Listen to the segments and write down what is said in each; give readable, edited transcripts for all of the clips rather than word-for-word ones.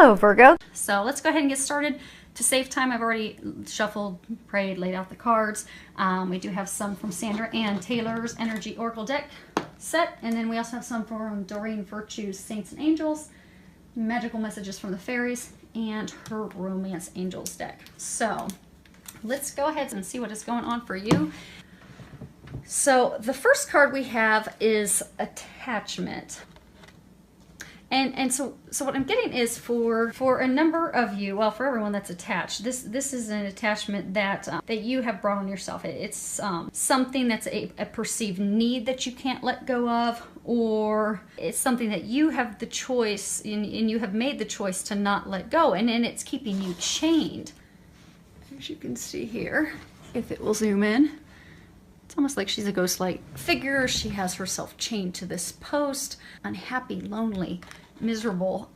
Hello, Virgo. So let's go ahead and get started. To save time, I've already shuffled, prayed, laid out the cards. We do have some from Sandra Ann Taylor's Energy Oracle deck set, and then we also have some from Doreen Virtue's Saints and Angels, Magical Messages from the Fairies, and her Romance Angels deck. So let's go ahead and see what is going on for you. So the first card we have is Attachment. And so what I'm getting is for a number of you, well, for everyone that's attached, this is an attachment that that you have brought on yourself. It's something that's a perceived need that you can't let go of, or it's something that you have the choice and you have made the choice to not let go, and it's keeping you chained. As you can see here, if it will zoom in, it's almost like she's a ghost-like figure. She has herself chained to this post, unhappy, lonely, miserable.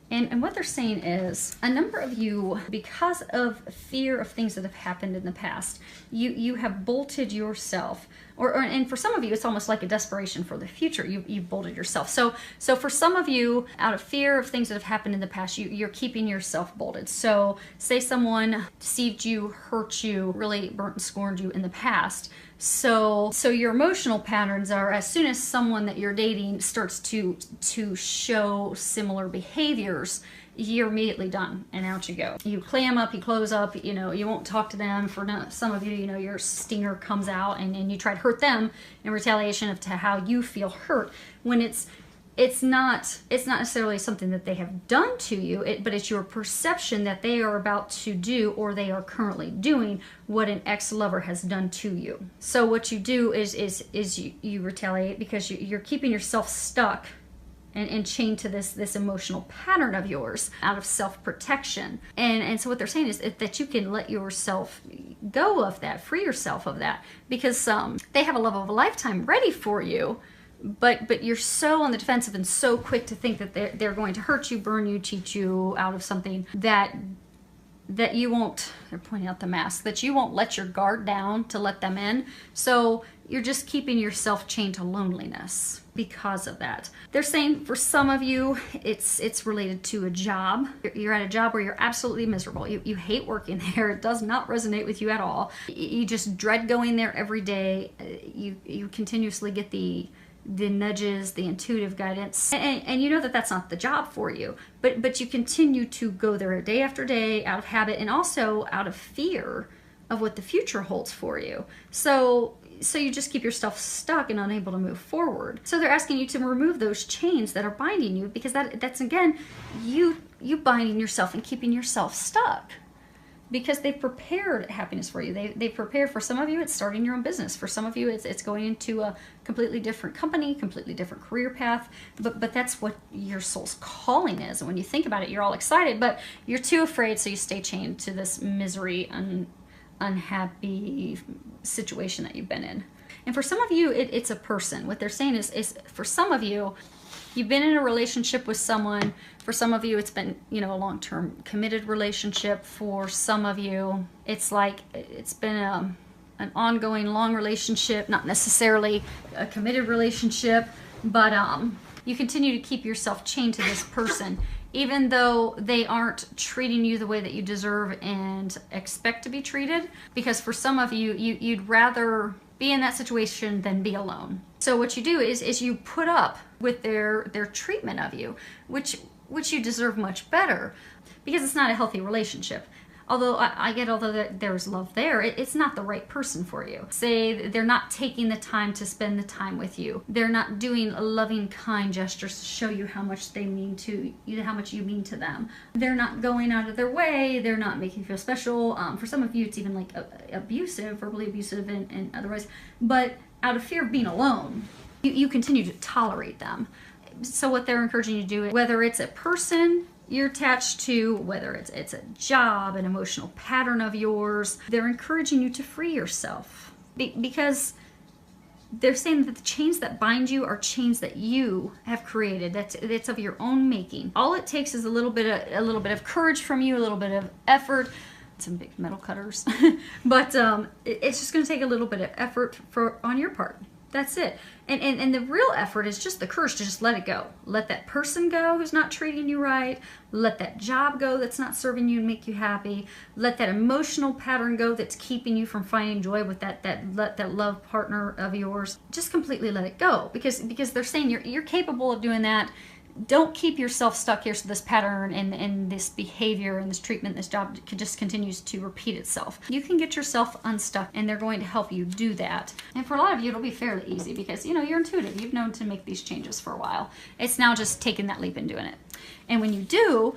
And what they're saying is, a number of you, because of fear of things that have happened in the past, you have bolted yourself, and for some of you, it's almost like a desperation for the future. You bolted yourself. So for some of you, out of fear of things that have happened in the past, you're keeping yourself bolted. So say someone deceived you, hurt you, really burnt and scorned you in the past. So your emotional patterns are, as soon as someone that you're dating starts to show similar behaviors, you're immediately done and out you go. You clam up, you close up, you won't talk to them. For some of you, your stinger comes out and you try to hurt them in retaliation to how you feel hurt, when it's not necessarily something that they have done to you, but it's your perception that they are about to do, or they are currently doing, what an ex-lover has done to you. So what you do is you retaliate because you're keeping yourself stuck and chained to this emotional pattern of yours out of self-protection. And so what they're saying is that you can let yourself go of that, free yourself of that, because they have a love of a lifetime ready for you. But you're so on the defensive and so quick to think that they're going to hurt you, burn you, cheat you out of something that you won't, they're pointing out the mask, that you won't let your guard down to let them in. So you're just keeping yourself chained to loneliness because of that. They're saying for some of you, it's related to a job. You're at a job where you're absolutely miserable. You hate working there. It does not resonate with you at all. You just dread going there every day. You continuously get the nudges, the intuitive guidance, and you know that that's not the job for you, but you continue to go there day after day out of habit, and also out of fear of what the future holds for you. So you just keep yourself stuck and unable to move forward. So they're asking you to remove those chains that are binding you, because that's again you binding yourself and keeping yourself stuck. Because they've prepared happiness for you. They've prepared, for some of you, it's starting your own business. For some of you, it's going into a completely different company, completely different career path. But that's what your soul's calling is. And when you think about it, you're all excited, but you're too afraid, so you stay chained to this misery, unhappy situation that you've been in. And for some of you, it's a person. What they're saying is for some of you, you've been in a relationship with someone. For some of you, it's been, a long-term committed relationship. For some of you, it's like it's been an ongoing long relationship, not necessarily a committed relationship, but you continue to keep yourself chained to this person, even though they aren't treating you the way that you deserve and expect to be treated. Because for some of you, you'd rather be in that situation than be alone. So what you do is you put up with their treatment of you, which you deserve much better, because it's not a healthy relationship. Although although there's love there, it's not the right person for you. Say they're not taking the time to spend the time with you. They're not doing loving, kind gestures to show you how much they mean to you, how much you mean to them. They're not going out of their way. They're not making you feel special. For some of you, it's even like abusive, verbally abusive, and otherwise. But out of fear of being alone, you continue to tolerate them. So what they're encouraging you to do, whether it's a person you're attached to, whether it's a job, an emotional pattern of yours, they're encouraging you to free yourself, because they're saying that the chains that bind you are chains that you have created. That's of your own making. All it takes is a little bit of courage from you, a little bit of effort. Some big metal cutters, but it's just going to take a little bit of effort on your part. That's it. And the real effort is just the courage to just let it go. Let that person go who's not treating you right. Let that job go that's not serving you and make you happy. Let that emotional pattern go that's keeping you from finding joy with that love partner of yours. Just completely let it go, because they're saying you're capable of doing that. Don't keep yourself stuck here so this pattern and this behavior and this treatment, this job just continues to repeat itself. You can get yourself unstuck, and they're going to help you do that. And for a lot of you, it'll be fairly easy because, you know, you're intuitive. You've known to make these changes for a while. It's now just taking that leap and doing it. And when you do,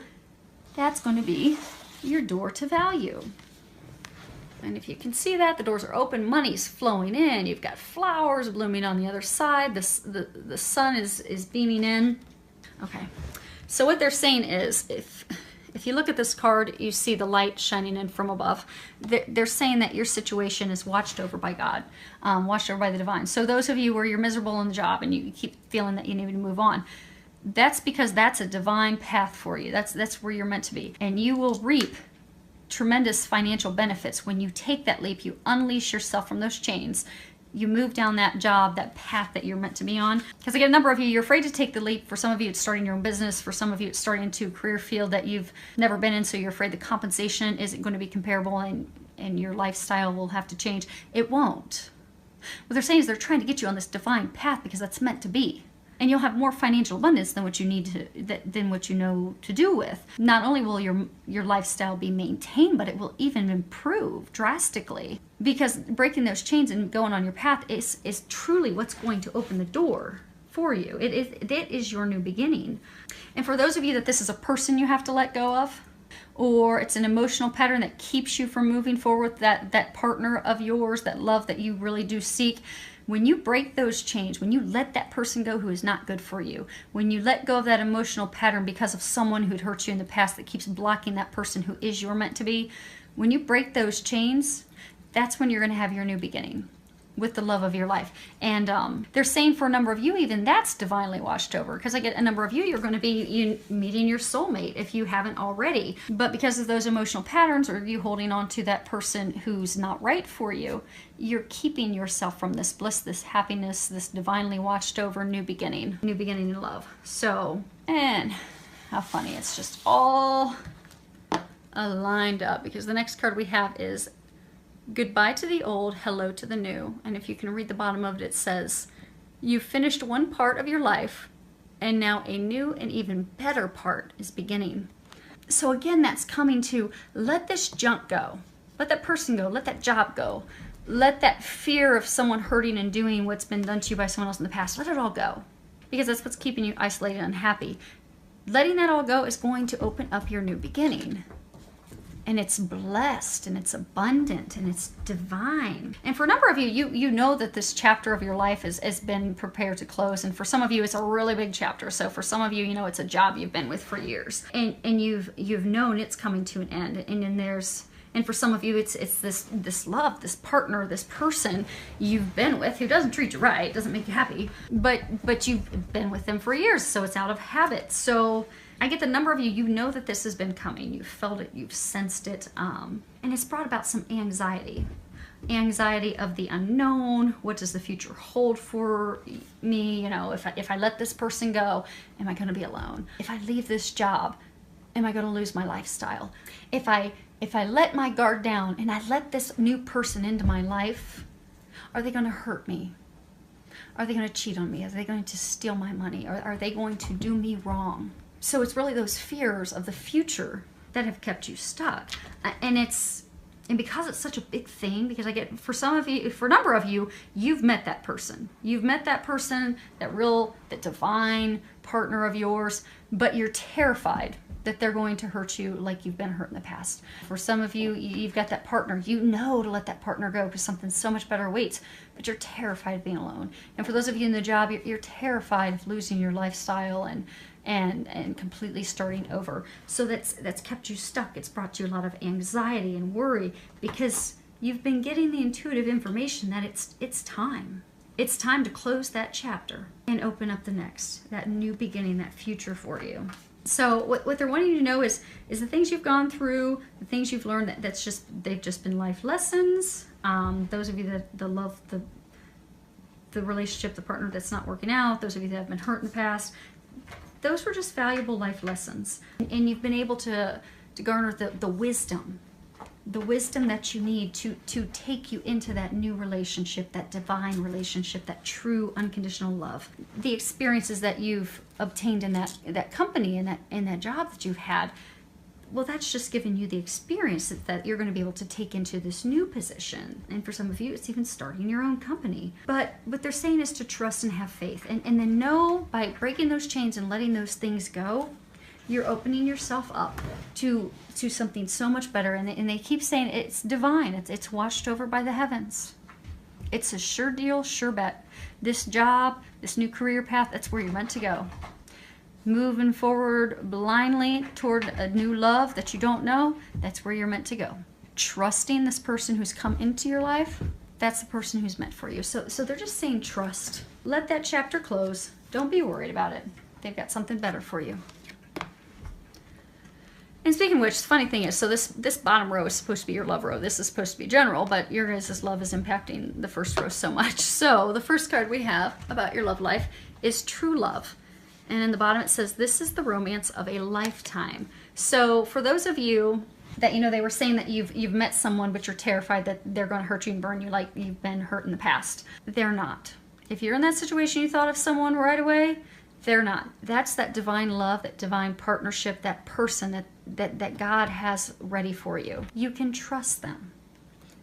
that's going to be your door to value. And if you can see that, the doors are open, money's flowing in, you've got flowers blooming on the other side, the sun is beaming in. Okay, so what they're saying is, if you look at this card, you see the light shining in from above. They're saying that your situation is watched over by God, watched over by the divine. So those of you where you're miserable in the job and you keep feeling that you need to move on, that's because that's a divine path for you. That's where you're meant to be. And you will reap tremendous financial benefits when you take that leap, you unleash yourself from those chains. You move down that job, that path that you're meant to be on. Because I get a number of you, you're afraid to take the leap. For some of you, it's starting your own business. For some of you, it's starting into a career field that you've never been in, so you're afraid the compensation isn't going to be comparable and your lifestyle will have to change. It won't. What they're saying is they're trying to get you on this divine path because that's meant to be. And you'll have more financial abundance than what you need to, than what you know to do with. Not only will your lifestyle be maintained, but it will even improve drastically. Because breaking those chains and going on your path is truly what's going to open the door for you. It is your new beginning. And for those of you that this is a person you have to let go of, or it's an emotional pattern that keeps you from moving forward with that partner of yours, that love that you really do seek, when you break those chains, when you let that person go who is not good for you, when you let go of that emotional pattern because of someone who'd hurt you in the past that keeps blocking that person who is your meant to be, when you break those chains, that's when you're going to have your new beginning with the love of your life. And they're saying for a number of you, even that's divinely watched over, because I get a number of you, you're going to be meeting your soulmate if you haven't already. But because of those emotional patterns, or you holding on to that person who's not right for you, you're keeping yourself from this bliss, this happiness, this divinely watched over new beginning in love. So, and how funny, it's just all aligned up, because the next card we have is goodbye to the old, hello to the new. And if you can read the bottom of it, it says, you've finished one part of your life, and now a new and even better part is beginning. So again, that's coming to let this junk go. Let that person go. Let that job go. Let that fear of someone hurting and doing what's been done to you by someone else in the past, let it all go. Because that's what's keeping you isolated and unhappy. Letting that all go is going to open up your new beginning. And it's blessed, and it's abundant, and it's divine. And for a number of you, you know that this chapter of your life has been prepared to close. And for some of you, it's a really big chapter. So for some of you, you know, it's a job you've been with for years. And you've known it's coming to an end. And then and for some of you, it's this love, this partner, this person you've been with who doesn't treat you right, doesn't make you happy, but you've been with them for years, so it's out of habit. So I get the number of you, you know that this has been coming. You've felt it, you've sensed it, and it's brought about some anxiety. Anxiety of the unknown. What does the future hold for me? You know, if I let this person go, am I going to be alone? If I leave this job, am I going to lose my lifestyle? If I let my guard down and I let this new person into my life, are they going to hurt me? Are they going to cheat on me? Are they going to steal my money? Are they going to do me wrong? So it's really those fears of the future that have kept you stuck. And because it's such a big thing, because I get, for some of you, for a number of you, you've met that person. You've met that person, that divine partner of yours, but you're terrified that they're going to hurt you like you've been hurt in the past. For some of you, you've got that partner. You know to let that partner go because something so much better waits, but you're terrified of being alone. And for those of you in the job, you're terrified of losing your lifestyle and completely starting over. So that's kept you stuck. It's brought you a lot of anxiety and worry because you've been getting the intuitive information that it's time. It's time to close that chapter and open up the next, that new beginning, that future for you. So what they're wanting you to know is the things you've gone through, the things you've learned, they've just been life lessons. Those of you that love the the relationship, the partner that's not working out, those of you that have been hurt in the past, those were just valuable life lessons. And you've been able to garner the wisdom that you need to take you into that new relationship, that divine relationship, that true unconditional love. The experiences that you've obtained in that company and that job that you've had, well, that's just giving you the experience that you're going to be able to take into this new position. And for some of you, it's even starting your own company. But what they're saying is to trust and have faith. And then know, by breaking those chains and letting those things go, you're opening yourself up to something so much better. And they keep saying it's divine. It's washed over by the heavens. It's a sure deal, sure bet. This job, this new career path, that's where you're meant to go. Moving forward blindly toward a new love that you don't know, that's where you're meant to go. Trusting this person who's come into your life, that's the person who's meant for you. So they're just saying trust. Let that chapter close. Don't be worried about it. They've got something better for you. And speaking of which, the funny thing is, so this bottom row is supposed to be your love row. This is supposed to be general, but your guys' love is impacting the first row so much. So the first card we have about your love life is true love. And in the bottom it says, this is the romance of a lifetime. So for those of you that, they were saying that you've met someone, but you're terrified that they're going to hurt you and burn you like you've been hurt in the past. They're not. If you're in that situation, you thought of someone right away, they're not. That's that divine love, that divine partnership, that person that God has ready for you. You can trust them.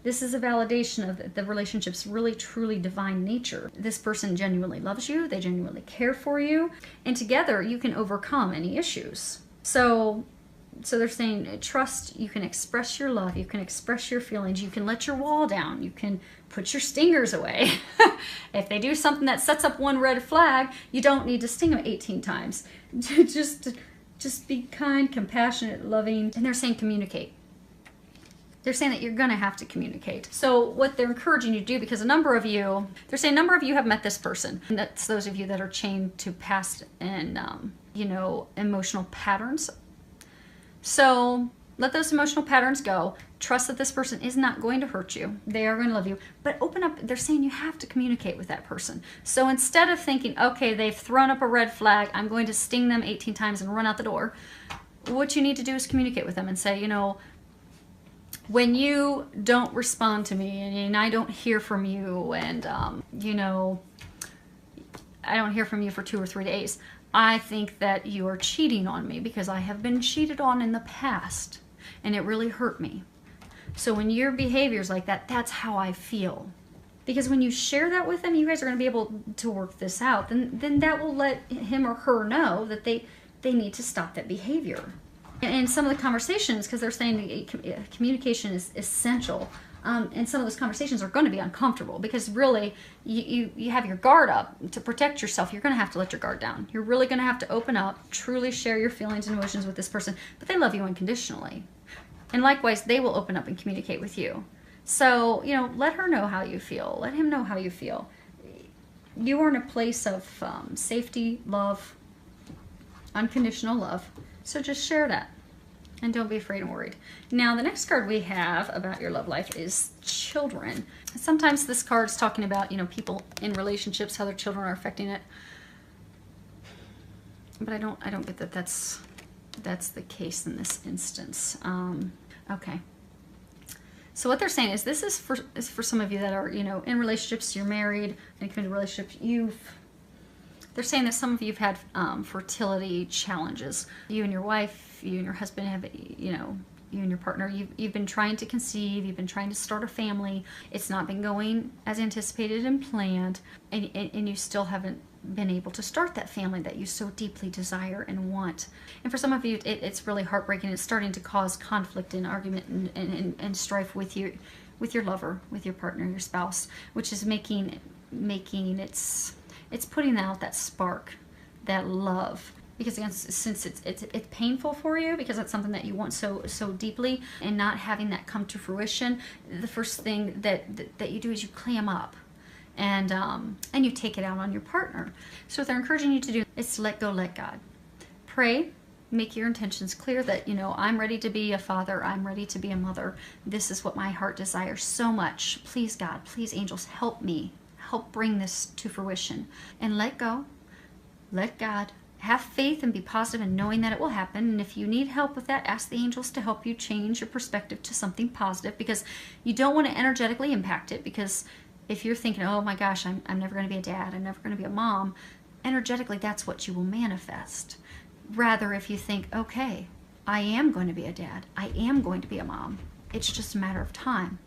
This is a validation of the relationship's really, truly divine nature. This person genuinely loves you. They genuinely care for you. And together, you can overcome any issues. So they're saying, trust, you can express your love. You can express your feelings. You can let your wall down. You can put your stingers away. If they do something that sets up one red flag, you don't need to sting them 18 times. Just be kind, compassionate, loving. And they're saying communicate. They're saying that you're going to have to communicate. So what they're encouraging you to do, because they're saying a number of you have met this person. And that's those of you that are chained to past and, emotional patterns. So let those emotional patterns go. Trust that this person is not going to hurt you. They are going to love you. But open up. They're saying you have to communicate with that person. So instead of thinking, okay, they've thrown up a red flag, I'm going to sting them 18 times and run out the door. What you need to do is communicate with them and say, when you don't respond to me and I don't hear from you and, I don't hear from you for 2 or 3 days, I think that you are cheating on me because I have been cheated on in the past and it really hurt me. So when your behavior is like that, that's how I feel. Because when you share that with them, you guys are going to be able to work this out. Then that will let him or her know that they need to stop that behavior. And some of the conversations, because they're saying communication is essential, and some of those conversations are going to be uncomfortable because really you have your guard up to protect yourself. You're going to have to let your guard down. You're really going to have to open up, truly share your feelings and emotions with this person, but they love you unconditionally. And likewise, they will open up and communicate with you. So, let her know how you feel. Let him know how you feel. You are in a place of safety, love, unconditional love. So just share that. And don't be afraid and worried. Now, the next card we have about your love life is children. Sometimes this card is talking about, people in relationships, how their children are affecting it. But I don't get that that's the case in this instance. Okay. So what they're saying is this is for some of you that are, in relationships, you're married, in committed relationships, they're saying that some of you have had fertility challenges. You and your wife, you and your husband have, you and your partner, you've been trying to conceive, you've been trying to start a family. It's not been going as anticipated and planned, and you still haven't been able to start that family that you so deeply desire and want. And for some of you, it's really heartbreaking. It's starting to cause conflict and argument and strife with your lover, with your partner, your spouse, which is making it's putting out that spark, that love. Because again, since it's painful for you, because it's something that you want so deeply, and not having that come to fruition, the first thing that you do is you clam up, and you take it out on your partner. So what they're encouraging you to do is to let go, let God. Pray, make your intentions clear that, I'm ready to be a father, I'm ready to be a mother. This is what my heart desires so much. Please, God, please, angels, help me help bring this to fruition. And let go, let God, have faith and be positive in knowing that it will happen. And if you need help with that, ask the angels to help you change your perspective to something positive, because you don't want to energetically impact it. Because if you're thinking, oh my gosh, I'm never going to be a dad, I'm never going to be a mom, energetically that's what you will manifest. Rather, if you think, okay, I am going to be a dad, I am going to be a mom, it's just a matter of time,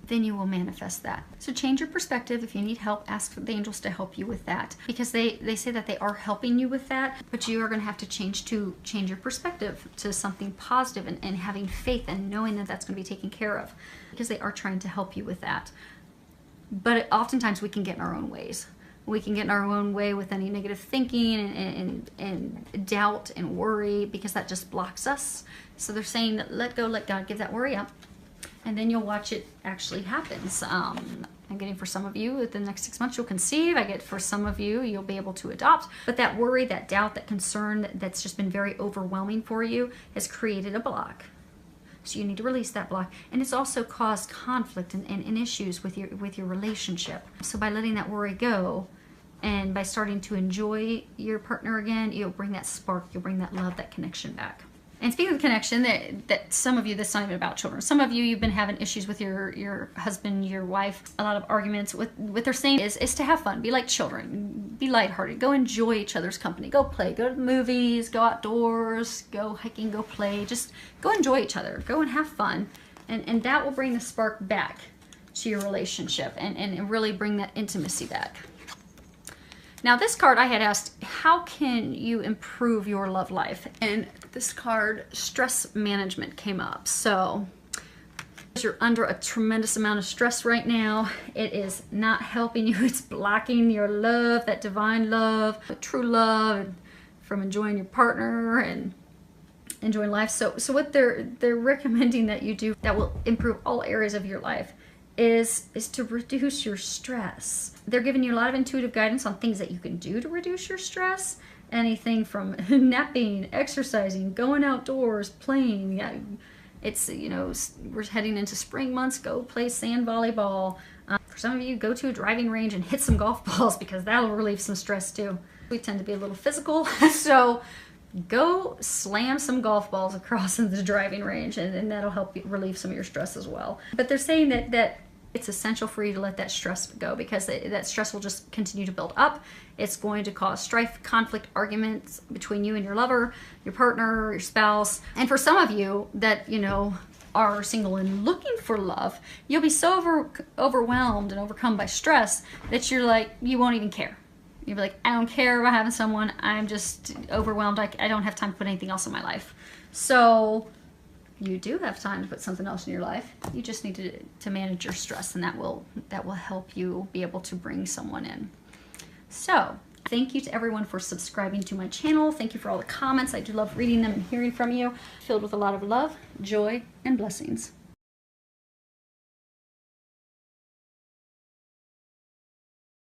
then you will manifest that. So change your perspective. If you need help, ask the angels to help you with that, because they say that they are helping you with that, but you are going to have to change your perspective to something positive, and having faith and knowing that that's going to be taken care of, because they are trying to help you with that. But oftentimes we can get in our own ways. We can get in our own way with any negative thinking and doubt and worry, because that just blocks us. So they're saying that let go, let God, give that worry up, and then you'll watch it actually happens. I'm getting for some of you, within the next 6 months you'll conceive. I get for some of you, you'll be able to adopt. But that worry, that doubt, that concern that's just been very overwhelming for you has created a block. So you need to release that block. And it's also caused conflict and issues with your relationship. So by letting that worry go, and by starting to enjoy your partner again, you'll bring that spark, you'll bring that love, that connection back. And speaking of connection, that some of you, that's not even about children. Some of you, you've been having issues with your husband, your wife, a lot of arguments. What they're saying is to have fun, be like children, be lighthearted, go enjoy each other's company, go play, go to the movies, go outdoors, go hiking, go play, just go enjoy each other, go and have fun. And that will bring the spark back to your relationship and really bring that intimacy back. Now this card, I had asked, how can you improve your love life? And this card, stress management, came up. So you're under a tremendous amount of stress right now. It is not helping you. It's blocking your love, that divine love, the true love, from enjoying your partner and enjoying life. So what they're recommending that you do that will improve all areas of your life is to reduce your stress. They're giving you a lot of intuitive guidance on things that you can do to reduce your stress. Anything from napping, exercising, going outdoors, playing. Yeah, it's, you know, we're heading into spring months. Go play sand volleyball. For some of you, go to a driving range and hit some golf balls, because that'll relieve some stress too. We tend to be a little physical, so go slam some golf balls across into the driving range, and that'll help you relieve some of your stress as well. But they're saying that it's essential for you to let that stress go, because that stress will just continue to build up. It's going to cause strife, conflict, arguments between you and your lover, your partner, your spouse. And for some of you that, you know, are single and looking for love, you'll be so overwhelmed and overcome by stress that you're like, you won't even care. You'll be like, I don't care about having someone. I'm just overwhelmed. I don't have time to put anything else in my life. So you do have time to put something else in your life. You just need to manage your stress, and that will help you be able to bring someone in. So thank you to everyone for subscribing to my channel. Thank you for all the comments. I do love reading them and hearing from you. Filled with a lot of love, joy, and blessings.